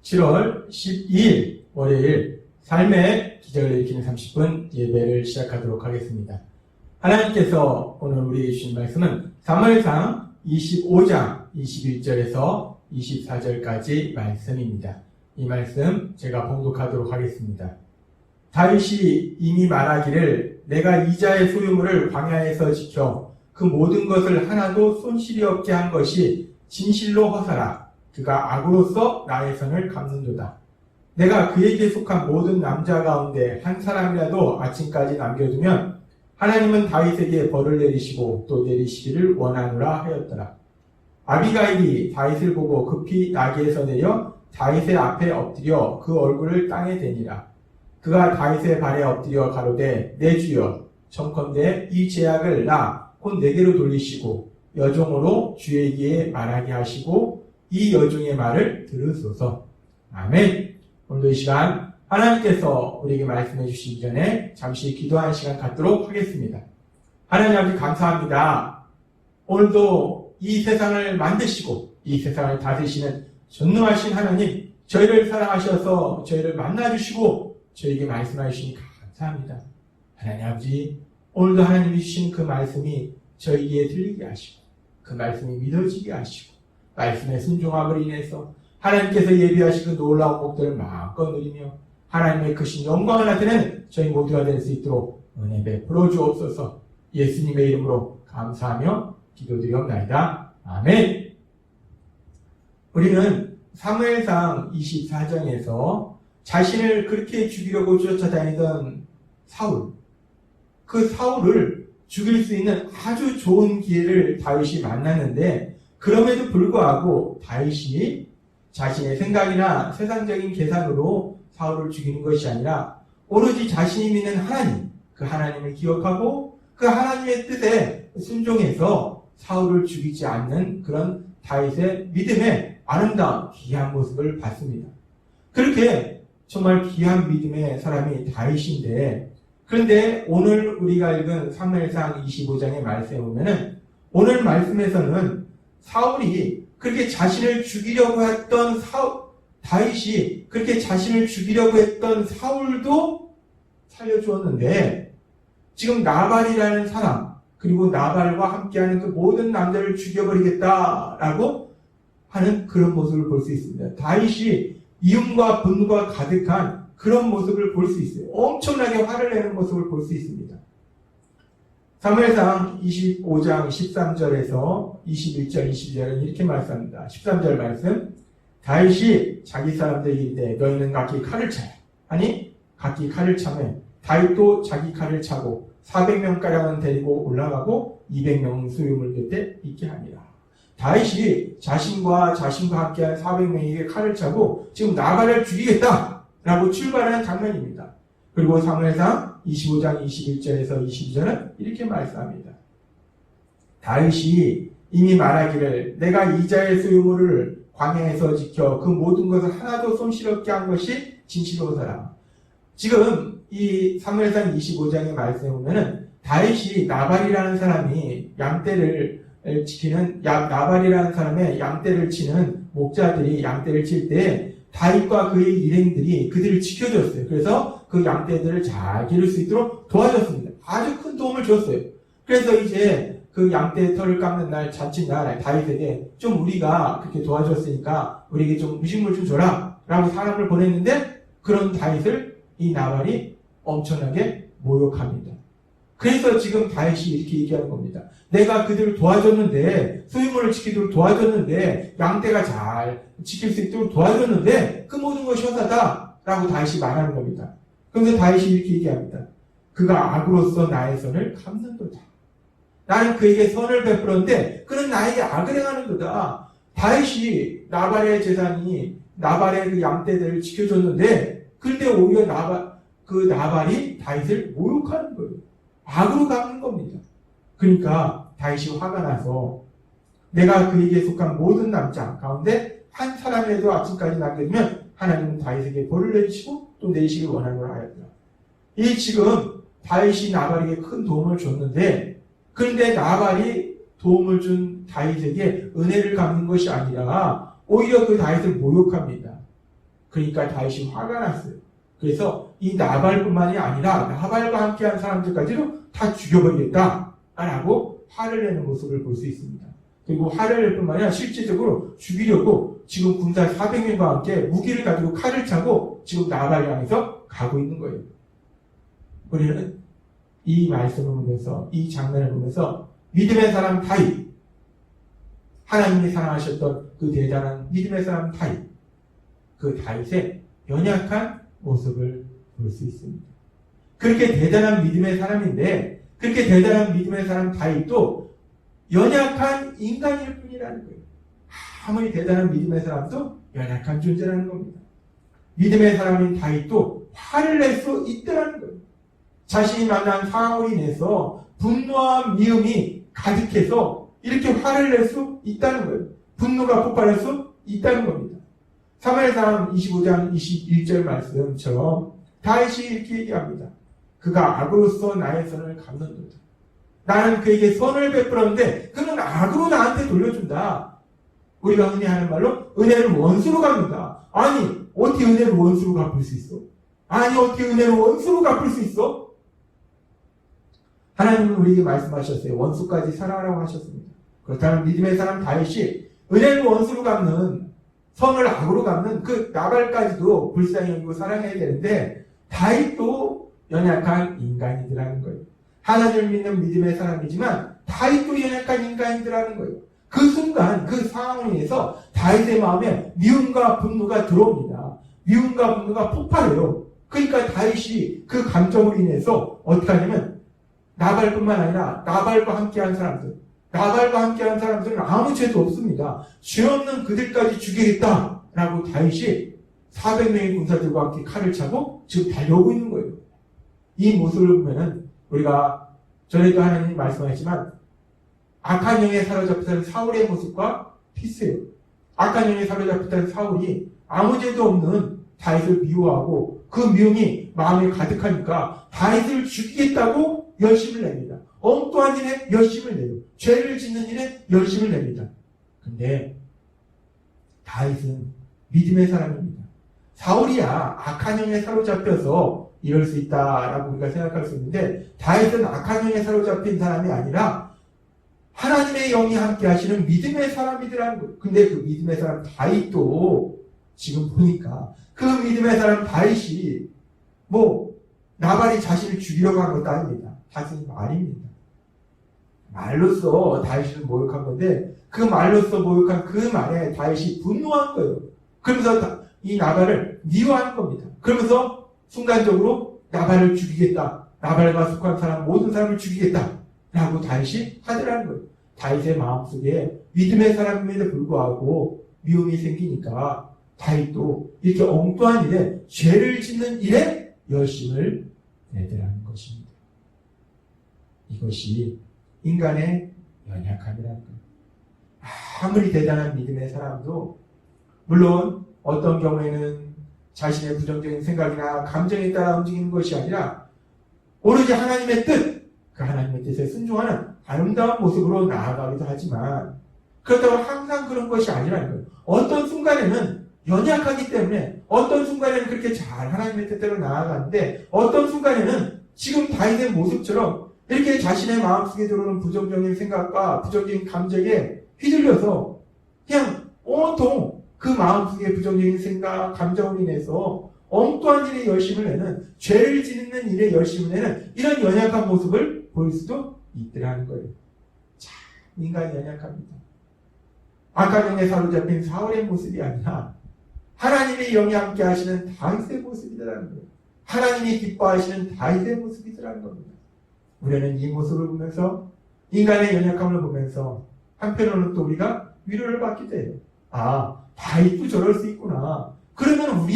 7월 12일 월요일 삶의 기적을 일으키는 30분 예배를 시작하도록 하겠습니다. 하나님께서 오늘 우리에게 주신 말씀은 사무엘상 25장 21절에서 24절까지 말씀입니다. 이 말씀 제가 봉독하도록 하겠습니다. 다윗이 이미 말하기를 내가 이자의 소유물을 광야에서 지켜 그 모든 것을 하나도 손실이 없게 한 것이 진실로 허사라. 그가 악으로서 나의 선을 갚는도다. 내가 그에게 속한 모든 남자 가운데 한 사람이라도 아침까지 남겨두면 하나님은 다윗에게 벌을 내리시고 또 내리시기를 원하노라 하였더라. 아비가일이 다윗을 보고 급히 나귀에서 내려 다윗의 앞에 엎드려 그 얼굴을 땅에 대니라. 그가 다윗의 발에 엎드려 가로되 내 주여 청컨대 이 제약을 나 곧 내게로 돌리시고 여종으로 주에게 말하게 하시고 이 여종의 말을 들으소서. 아멘. 오늘도 이 시간 하나님께서 우리에게 말씀해 주시기 전에 잠시 기도하는 시간 갖도록 하겠습니다. 하나님 아버지 감사합니다. 오늘도 이 세상을 만드시고 이 세상을 다스리시는 전능하신 하나님, 저희를 사랑하셔서 저희를 만나주시고 저희에게 말씀하시니 감사합니다. 하나님 아버지, 오늘도 하나님이 주신 그 말씀이 저희에게 들리게 하시고 그 말씀이 믿어지게 하시고 말씀의 순종함으로 인해서 하나님께서 예비하신 그 놀라운 복들을 마음껏 누리며 하나님의 크신 영광을 나타내는 저희 모두가 될 수 있도록 은혜 베풀어 주옵소서. 예수님의 이름으로 감사하며 기도드리옵나이다. 아멘. 우리는 사무엘상 24장에서 자신을 그렇게 죽이려고 쫓아다니던 사울, 그 사울을 죽일 수 있는 아주 좋은 기회를 다윗이 만났는데 그럼에도 불구하고 다윗이 자신의 생각이나 세상적인 계산으로 사울을 죽이는 것이 아니라 오로지 자신이 믿는 하나님, 그 하나님을 기억하고 그 하나님의 뜻에 순종해서 사울을 죽이지 않는 그런 다윗의 믿음의 아름다운 귀한 모습을 봤습니다. 그렇게 정말 귀한 믿음의 사람이 다윗인데, 그런데 오늘 우리가 읽은 사무엘상 25장의 말씀에 보면은 오늘 말씀에서는 사울이 그렇게 자신을 죽이려고 했던 다윗이 그렇게 자신을 죽이려고 했던 사울도 살려주었는데 지금 나발이라는 사람, 그리고 나발과 함께하는 그 모든 남자를 죽여버리겠다라고 하는 그런 모습을 볼 수 있습니다. 다윗이 이음과 분노가 가득한 그런 모습을 볼 수 있어요. 엄청나게 화를 내는 모습을 볼 수 있습니다. 사무엘상 25장 13절에서 21절, 22절은 이렇게 말씀합니다. 13절 말씀. 다윗이 자기 사람들에게 이르되 너희는 각기 칼을 차라. 아니 각기 칼을 차매 다윗도 자기 칼을 차고 400명가량은 데리고 올라가고 200명은 소유물 곁에 있게 하니라. 다윗이 자신과 함께한 400명에게 칼을 차고 지금 나발을 죽이겠다라고 출발하는 장면입니다. 그리고 사무엘상 25장 21절에서 22절은 이렇게 말씀합니다. 다윗이 이미 말하기를 내가 이자의 소유물을 광야에서 지켜 그 모든 것을 하나도 손실 없게 한 것이 진실로서라. 지금 이 사무엘상 25장의 말씀에 보면은 다윗이 나발이라는 사람이 나발이라는 사람의 양떼를 치는 목자들이 양떼를 칠 때 다윗과 그의 일행들이 그들을 지켜줬어요. 그래서 그 양떼들을 잘 기를 수 있도록 도와줬습니다. 아주 큰 도움을 줬어요. 그래서 이제 그 양떼 털을 깎는 날, 잔칫날 다윗에게 좀 우리가 그렇게 도와줬으니까 우리에게 좀 음식물 좀 줘라 라고 사람을 보냈는데 그런 다윗을 이 나발이 엄청나게 모욕합니다. 그래서 지금 다윗이 이렇게 얘기하는 겁니다. 내가 그들을 도와줬는데, 소유물을 지키도록 도와줬는데, 양떼가 잘 지킬 수 있도록 도와줬는데 그 모든 것이 허사다 라고 다윗이 말하는 겁니다. 그래서 다윗이 이렇게 얘기합니다. 그가 악으로서 나의 선을 갚는도다. 나는 그에게 선을 베풀었는데 그는 나에게 악을 행하는도다. 다윗이 나발의 재산이 나발의 그 양떼들을 지켜줬는데 그런데 오히려 나발이 다윗을 모욕하는 거예요. 악으로 갚는 겁니다. 그러니까 다윗이 화가 나서 내가 그에게 속한 모든 남자 가운데 한 사람이라도 아침까지 남겨두면 하나님은 다윗에게 벌을 내리시고 또 내리시길 원하노라 하였더라. 이 지금 다윗이 나발에게 큰 도움을 줬는데 그런데 나발이 도움을 준 다윗에게 은혜를 갚는 것이 아니라 오히려 그 다윗을 모욕합니다. 그러니까 다윗이 화가 났어요. 그래서 이 나발뿐만이 아니라 나발과 함께한 사람들까지도 다 죽여버리겠다라고 화를 내는 모습을 볼 수 있습니다. 그리고 화를 낼 뿐만 아니라 실질적으로 죽이려고 지금 군사 400명과 함께 무기를 가지고 칼을 차고 지금 나발을 향해서 가고 있는 거예요. 우리는 이 말씀을 보면서, 이 장면을 보면서 믿음의 사람 다윗, 하나님이 사랑하셨던 그 대단한 믿음의 사람 다윗, 그 다윗의 연약한 모습을 볼 수 있습니다. 그렇게 대단한 믿음의 사람인데, 그렇게 대단한 믿음의 사람 다윗도 연약한 인간일 뿐이라는 거예요. 아무리 대단한 믿음의 사람도 연약한 존재라는 겁니다. 믿음의 사람인 다윗도 화를 낼 수 있다는 거예요. 자신이 만난 사울로 인해서 분노와 미움이 가득해서 이렇게 화를 낼 수 있다는 거예요. 분노가 폭발할 수 있다는 겁니다. 사무엘상 25장 21절 말씀처럼 다윗이 이렇게 얘기합니다. 그가 악으로서 나의 선을 갚는도다. 나는 그에게 선을 베풀었는데 그는 악으로 나한테 돌려준다. 우리가 흔히 하는 말로 은혜를 원수로 갚는다. 아니, 어떻게 은혜를 원수로 갚을 수 있어? 아니, 어떻게 은혜를 원수로 갚을 수 있어? 하나님은 우리에게 말씀하셨어요. 원수까지 사랑하라고 하셨습니다. 그렇다면 믿음의 사람 다윗이 은혜를 원수로 갚는, 선을 악으로 갚는 그 나발까지도 불쌍히 여기고 사랑해야 되는데 다윗도 연약한 인간이더라는 거예요. 하나님을 믿는 믿음의 사람이지만 다윗도 연약한 인간이더라는 거예요. 그 순간 그 상황에 의해서 다윗의 마음에 미움과 분노가 들어옵니다. 미움과 분노가 폭발해요. 그러니까 다윗이 그 감정으로 인해서 어떻게 하냐면 나발뿐만 아니라 나발과 함께한 사람들은 아무 죄도 없습니다. 죄 없는 그들까지 죽이겠다라고 다윗이 400명의 군사들과 함께 칼을 차고 지금 달려오고 있는 거예요. 이 모습을 보면은 우리가 전에도 하나님이 말씀하셨지만 악한 영에 사로잡혔던 사울의 모습과 비슷해요. 악한 영에 사로잡혔던 사울이 아무 죄도 없는 다윗을 미워하고 그 미움이 마음에 가득하니까 다윗을 죽이겠다고 열심을 냅니다. 엉뚱한 일에 열심을 내요. 죄를 짓는 일에 열심을 냅니다. 근데 다윗은 믿음의 사람입니다. 사울이야 악한 영에 사로잡혀서 이럴 수 있다라고 우리가 생각할 수 있는데 다윗은 악한 영에 사로잡힌 사람이 아니라 하나님의 영이 함께 하시는 믿음의 사람이더라는 거예요. 근데 그 믿음의 사람 다윗도 지금 보니까 그 믿음의 사람 다윗이 나발이 자신을 죽이려고 한 것도 아닙니다. 단순히 말입니다. 말로써 다윗을 모욕한 건데 그 말로써 모욕한 그 말에 다윗이 분노한 거예요. 그러면서 이 나발을 미워한 겁니다. 그러면서 순간적으로 나발을 죽이겠다. 나발과 속한 사람 모든 사람을 죽이겠다. 라고 다윗이 하더라는 거예요. 다윗의 마음속에 믿음의 사람임에도 불구하고 미움이 생기니까 다윗도 이렇게 엉뚱한 일에 죄를 짓는 일에 열심을 내더라는 것입니다. 이것이 인간의 연약함이라는 거예요. 아무리 대단한 믿음의 사람도 물론 어떤 경우에는 자신의 부정적인 생각이나 감정에 따라 움직이는 것이 아니라 오로지 하나님의 뜻, 그 하나님의 뜻에 순종하는 아름다운 모습으로 나아가기도 하지만 그렇다고 항상 그런 것이 아니라는 거예요. 어떤 순간에는 연약하기 때문에 어떤 순간에는 그렇게 잘 하나님의 뜻대로 나아가는데 어떤 순간에는 지금 다윗의 모습처럼 이렇게 자신의 마음속에 들어오는 부정적인 생각과 부정적인 감정에 휘둘려서 그냥 온통 그 마음속에 부정적인 생각, 감정으로 인해서 엉뚱한 일에 열심을 내는, 죄를 짓는 일에 열심을 내는 이런 연약한 모습을 보일 수도 있더라는 거예요. 참 인간이 연약합니다. 악한 영에 사로잡힌 사울의 모습이 아니라 하나님의 영이 함께 하시는 다윗의 모습이더라는 거예요. 하나님이 기뻐하시는 다윗의 모습이더라는 겁니다. 우리는 이 모습을 보면서 인간의 연약함을 보면서 한편으로는 또 우리가 위로를 받게 돼요. 아, 다윗도 저럴 수 있구나. 그러면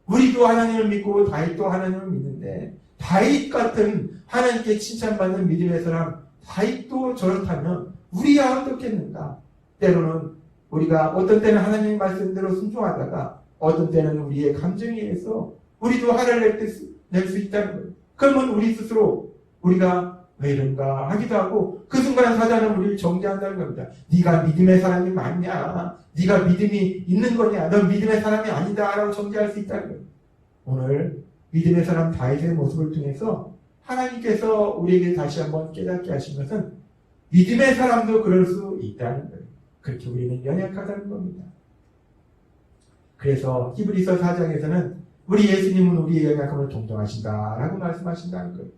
우리도 하나님을 믿고 다윗도 하나님을 믿는데 다윗 같은 하나님께 칭찬받는 믿음의 사람 다윗도 저렇다면 우리야 어떻겠는가? 때로는 우리가 어떤 때는 하나님의 말씀대로 순종하다가 어떤 때는 우리의 감정에 의해서 우리도 화를 낼 수 있다는 거예요. 그러면 우리 스스로 우리가 왜 이런가 하기도 하고 그 순간 사단은 우리를 정죄한다는 겁니다. 네가 믿음의 사람이 맞냐? 네가 믿음이 있는 거냐? 넌 믿음의 사람이 아니다 라고 정죄할 수 있다는 거예요. 오늘 믿음의 사람 다윗의 모습을 통해서 하나님께서 우리에게 다시 한번 깨닫게 하신 것은 믿음의 사람도 그럴 수 있다는 거예요. 그렇게 우리는 연약하다는 겁니다. 그래서 히브리서 4장에서는 우리 예수님은 우리의 연약함을 동정하신다라고 말씀하신다는 거예요.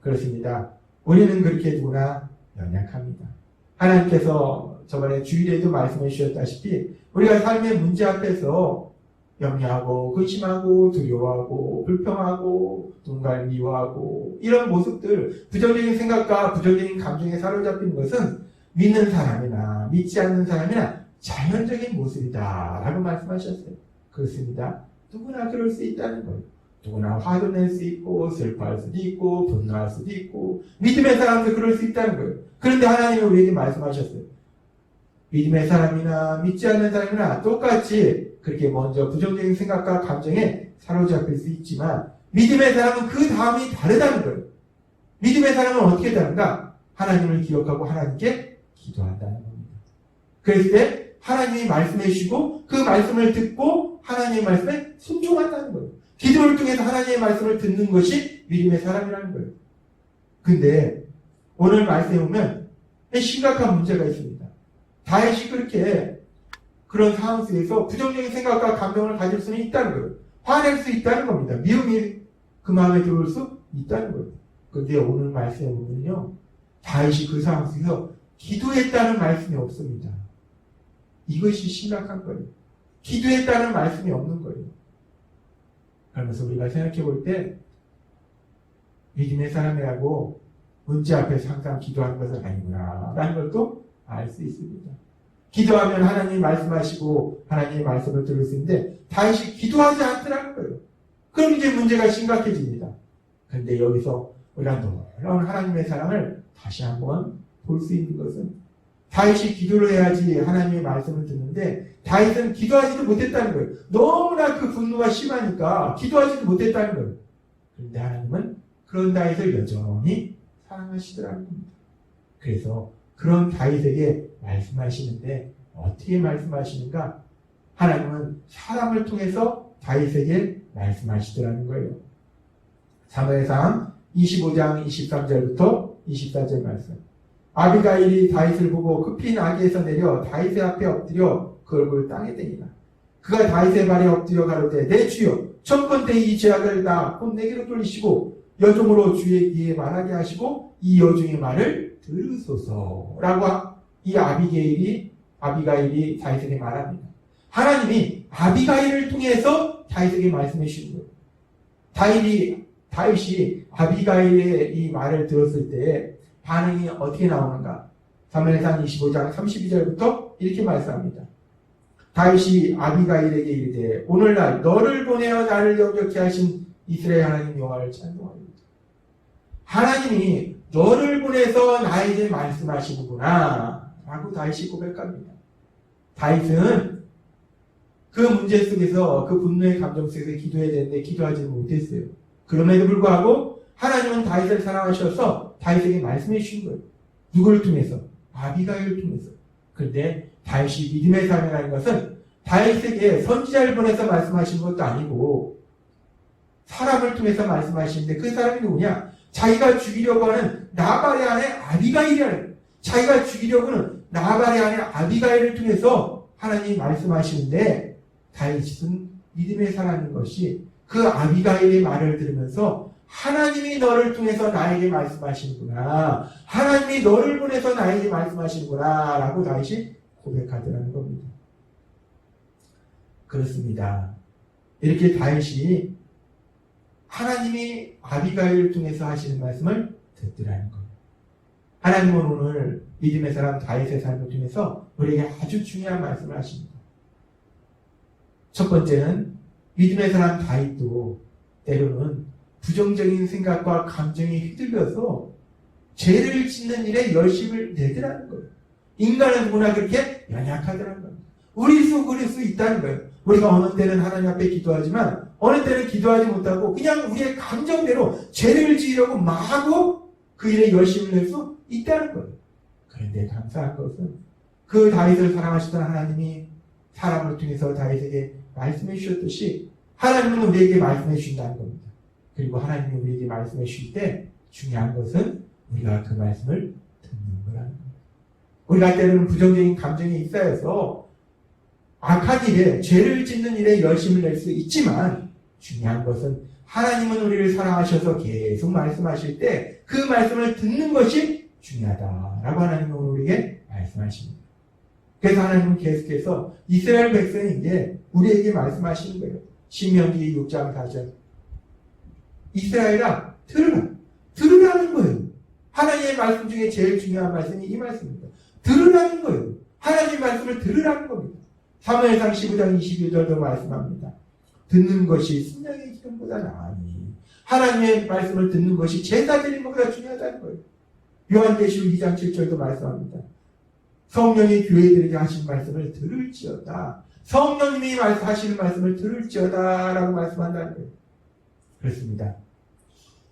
그렇습니다. 우리는 그렇게 누구나 연약합니다. 하나님께서 저번에 주일에도 말씀해 주셨다시피 우리가 삶의 문제 앞에서 염려하고 근심하고 두려워하고 불평하고 누군가를 미워하고 이런 모습들, 부정적인 생각과 부정적인 감정에 사로잡히는 것은 믿는 사람이나 믿지 않는 사람이나 자연적인 모습이다 라고 말씀하셨어요. 그렇습니다. 누구나 그럴 수 있다는 거예요. 누구나 화도 낼 수 있고 슬퍼할 수도 있고 분노할 수도 있고 믿음의 사람도 그럴 수 있다는 거예요. 그런데 하나님은 우리에게 말씀하셨어요. 믿음의 사람이나 믿지 않는 사람이나 똑같이 그렇게 먼저 부정적인 생각과 감정에 사로잡힐 수 있지만 믿음의 사람은 그 다음이 다르다는 거예요. 믿음의 사람은 어떻게 다른가? 하나님을 기억하고 하나님께 기도한다는 겁니다. 그랬을 때 하나님이 말씀해 주시고 그 말씀을 듣고 하나님의 말씀에 순종한다는 거예요. 기도를 통해서 하나님의 말씀을 듣는 것이 믿음의 사람이라는 거예요. 근데 오늘 말씀에 보면 심각한 문제가 있습니다. 다윗이 그렇게 그런 상황 속에서 부정적인 생각과 감정을 가질 수는 있다는 거예요. 화낼 수 있다는 겁니다. 미움이 그 마음에 들어올 수 있다는 거예요. 근데 오늘 말씀에 보면요, 다윗이 그 상황 속에서 기도했다는 말씀이 없습니다. 이것이 심각한 거예요. 기도했다는 말씀이 없는 거예요. 그러면서 우리가 생각해 볼 때 믿음의 사람이라고 문제 앞에서 항상 기도하는 것은 아니구나 라는 걸 또 알 수 있습니다. 기도하면 하나님이 말씀하시고 하나님의 말씀을 들을 수 있는데 다윗이 기도하지 않더라는 거예요. 그럼 이제 문제가 심각해집니다. 그런데 여기서 우리가 놀라운 하나님의 사랑을 다시 한번 볼 수 있는 것은 다윗이 기도를 해야지 하나님의 말씀을 듣는데 다윗은 기도하지도 못했다는 거예요. 너무나 그 분노가 심하니까 기도하지도 못했다는 거예요. 그런데 하나님은 그런 다윗을 여전히 사랑하시더라는 겁니다. 그래서 그런 다윗에게 말씀하시는데 어떻게 말씀하시는가? 하나님은 사람을 통해서 다윗에게 말씀하시더라는 거예요. 사무엘상 25장 23절부터 24절 말씀. 아비가일이 다윗을 보고 급히 나귀에서 내려 다윗의 앞에 엎드려 그 얼굴을 땅에 대니라. 그가 다윗의 발에 엎드려 가로되 내 주여 첫번째 이 죄악을 다 곧 내게로 돌리시고 여종으로 주의 귀에 말하게 하시고 이 여종의 말을 들으소서라고 이 아비가일이 다윗에게 말합니다. 하나님이 아비가일을 통해서 다윗에게 말씀해 주신 거예요. 다윗이 아비가일의 이 말을 들었을 때 반응이 어떻게 나오는가? 사무엘상 25장 32절부터 이렇게 말씀합니다. 다윗이 아비가일에게 이르되 오늘날 너를 보내어 나를 영접케 하신 이스라엘 하나님 여호와를 찬송합니다. 하나님이 너를 보내서 나에게 말씀하시는구나 라고 다윗이 고백합니다. 다윗은 그 문제 속에서 그 분노의 감정 속에서 기도해야 되는데 기도하지 못했어요. 그럼에도 불구하고 하나님은 다윗을 사랑하셔서 다윗에게 말씀해 주신 거예요. 누구를 통해서? 아비가일을 통해서. 그런데 다윗이 믿음의 사람이라는 것은 다윗에게 선지자를 보내서 말씀하신 것도 아니고 사람을 통해서 말씀하시는데 그 사람이 누구냐? 자기가 죽이려고 하는 나발의 아내 아비가일이라는, 자기가 죽이려고 하는 나발의 아내 아비가일을 통해서 하나님이 말씀하시는데 다윗은 믿음의 사람인 것이 그 아비가일의 말을 들으면서 하나님이 너를 통해서 나에게 말씀하시는구나, 하나님이 너를 보내서 나에게 말씀하시는구나 라고 다윗이 고백하더라는 겁니다. 그렇습니다. 이렇게 다윗이 하나님이 아비가일을 통해서 하시는 말씀을 듣더라는 거예요. 하나님은 오늘 믿음의 사람 다윗의 삶을 통해서 우리에게 아주 중요한 말씀을 하십니다. 첫 번째는 믿음의 사람 다윗도 때로는 부정적인 생각과 감정에 휘둘려서 죄를 짓는 일에 열심을 내더라는 거예요. 인간은 누구나 그렇게 연약하더라는 겁니다. 우리도 그럴 수 있다는 거예요. 우리가 어느 때는 하나님 앞에 기도하지만 어느 때는 기도하지 못하고 그냥 우리의 감정대로 죄를 지으려고 마구 그 일에 열심을 낼 수 있다는 거예요. 그런데 감사한 것은 그 다윗을 사랑하시던 하나님이 사람을 통해서 다윗에게 말씀해 주셨듯이 하나님은 우리에게 말씀해 주신다는 겁니다. 그리고 하나님이 우리에게 말씀해 주실 때 중요한 것은 우리가 그 말씀을 듣는 거라는 거예요. 우리가 때로는 부정적인 감정이 있어서 악한 일에, 죄를 짓는 일에 열심을 낼 수 있지만 중요한 것은 하나님은 우리를 사랑하셔서 계속 말씀하실 때 그 말씀을 듣는 것이 중요하다라고 하나님은 우리에게 말씀하십니다. 그래서 하나님은 계속해서 이스라엘 백성에게 우리에게 말씀하시는 거예요. 신명기 6장 4절. 이스라엘아, 들으라. 들으라는 거예요. 하나님의 말씀 중에 제일 중요한 말씀이 이 말씀입니다. 들으라는 거예요. 하나님의 말씀을 들으라는 겁니다. 사무엘상 15장 21절도 말씀합니다. 듣는 것이 순양의 기름보다 나으니 하나님의 말씀을 듣는 것이 제사 드리는 것보다 중요하다는 거예요. 요한계시록 2장 7절도 말씀합니다. 성령이 교회들에게 하신 말씀을 들을지어다. 성령님이 하시는 말씀을 들을지어다 라고 말씀한다는 거예요. 그렇습니다.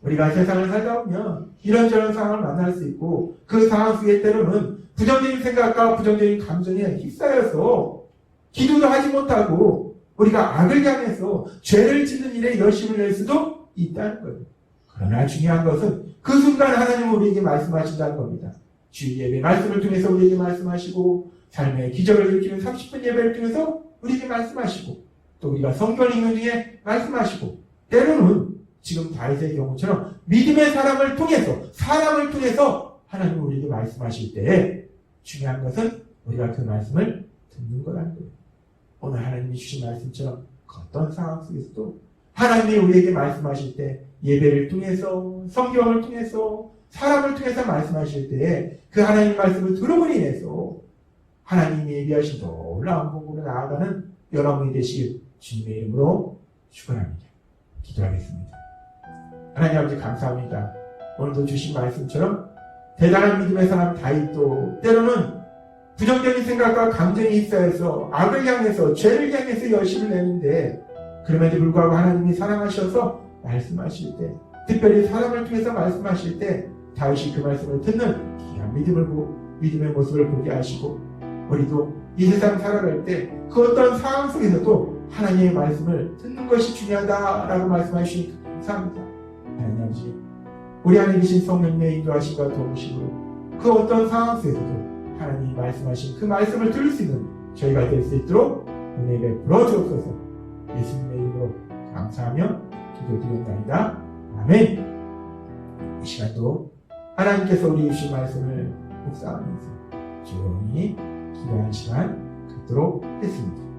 우리가 세상을 살다 보면 이런저런 상황을 만날 수 있고 그 상황 속에 때로는 부정적인 생각과 부정적인 감정에 휩싸여서 기도도 하지 못하고 우리가 악을 향해서 죄를 짓는 일에 열심을 낼 수도 있다는 거예요. 그러나 중요한 것은 그 순간 하나님은 우리에게 말씀하신다는 겁니다. 주일 예배 말씀을 통해서 우리에게 말씀하시고 삶의 기적을 일으키는 30분 예배를 통해서 우리에게 말씀하시고 또 우리가 성경 읽는 중에 말씀하시고 때로는 지금 다윗의 경우처럼 믿음의 사람을 통해서 하나님은 우리에게 말씀하실 때 중요한 것은 우리가 그 말씀을 듣는 거라는 거예요. 오늘 하나님이 주신 말씀처럼 어떤 상황 속에서도 하나님이 우리에게 말씀하실 때 예배를 통해서 성경을 통해서 사람을 통해서 말씀하실 때 그 하나님 말씀을 들음으로 인해서 하나님이 예비하신 놀라운 복으로 나아가는 여러분이 되시길 주님의 이름으로 축원합니다. 기도하겠습니다. 하나님 아버지 감사합니다. 오늘도 주신 말씀처럼 대단한 믿음의 사람 다윗도 때로는 부정적인 생각과 감정이 있어서 악을 향해서 죄를 향해서 열심을 내는데 그럼에도 불구하고 하나님이 사랑하셔서 말씀하실 때 특별히 사람을 통해서 말씀하실 때 다윗이 그 말씀을 듣는 귀한 믿음의 모습을 보게 하시고 우리도 이 세상 살아갈 때 그 어떤 상황 속에서도 하나님의 말씀을 듣는 것이 중요하다라고 말씀하시니 감사합니다. 하나님 아버지 우리 안에 계신 성령님의 인도하심과 도우심으로 그 어떤 상황 속에서도 하나님이 말씀하신 그 말씀을 들을 수 있는 저희가 될 수 있도록 은혜 베풀어 주옵소서. 예수님의 이름으로 감사하며 기도드렸나이다. 아멘. 이 시간도 하나님께서 우리 주신 말씀을 묵상하면서 조용히 기도하는 시간 갖도록 했습니다.